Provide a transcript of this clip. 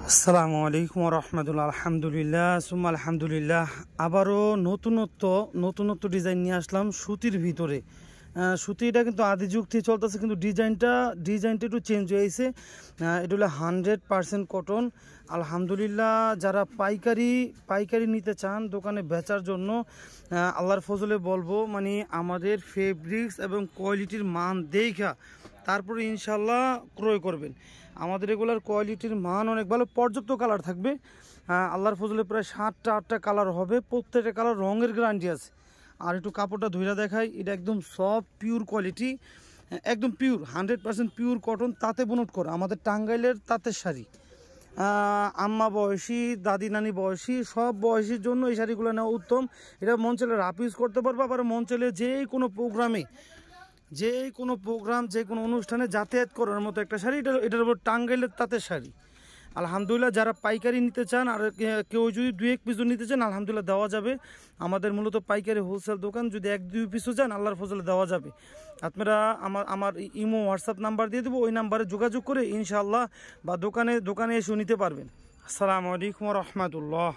আসসালামু আলাইকুম রহমতুল্লাহ। আলহামদুলিল্লাহ সুম্মা আলহামদুলিল্লাহ। আবারও নতুনত্ব ডিজাইন নিয়ে আসলাম সুতির ভিতরে। সুতিটা কিন্তু আদি যুগ থেকে চলতেছে, কিন্তু ডিজাইনটা একটু চেঞ্জ হয়েছে। এটা হলো 100% কটন। আলহামদুলিল্লাহ, যারা পাইকারি নিতে চান দোকানে বেচার জন্য, আল্লাহর ফজলে বলবো মানে আমাদের ফেব্রিক্স এবং কোয়ালিটির মান দেখা তারপরে ইনশাল্লাহ ক্রয় করবেন। আমাদের এগুলার কোয়ালিটির মান অনেক ভালো, পর্যাপ্ত কালার থাকবে। আল্লাহর ফজলে প্রায় 7টা-8টা কালার হবে, প্রত্যেকটা কালার রঙের গ্যারান্টি আছে। আর একটু কাপড়টা ধুইরা দেখাই, এটা একদম সফট পিওর কোয়ালিটি, একদম পিওর 100% পিওর কটন, তাঁতে বুনট করা। আমাদের টাঙ্গাইলের তাঁতের শাড়ি, আম্মা বয়সী, দাদি নানি বয়সী, সব বয়সীর জন্য এই শাড়িগুলো নেওয়া উত্তম। এটা মন চাইলে রাফ ইউজ করতে পারবো, আবার মন চাইলে যে কোনো প্রোগ্রাম যে কোনো অনুষ্ঠানে যাতায়াত করার মতো একটা শাড়ি। এটার উপর টাঙ্গাইলের তাঁতের শাড়ি। আলহামদুলিল্লাহ, যারা পাইকারি নিতে চান আর কেউ যদি 2-1 পিসও নিতে চান আলহামদুলিল্লাহ দেওয়া যাবে। আমাদের মূলত পাইকারি হোলসেল দোকান, যদি 1-2 পিসও যান আল্লাহর ফজলে দেওয়া যাবে। আপনারা আমার ইমো হোয়াটসঅ্যাপ নাম্বার দিয়ে দেবো, ওই নাম্বারে যোগাযোগ করে ইনশাআল্লাহ বা দোকানে এসেও নিতে পারবেন। আসসালামু আলাইকুম রহমতুল্লাহ।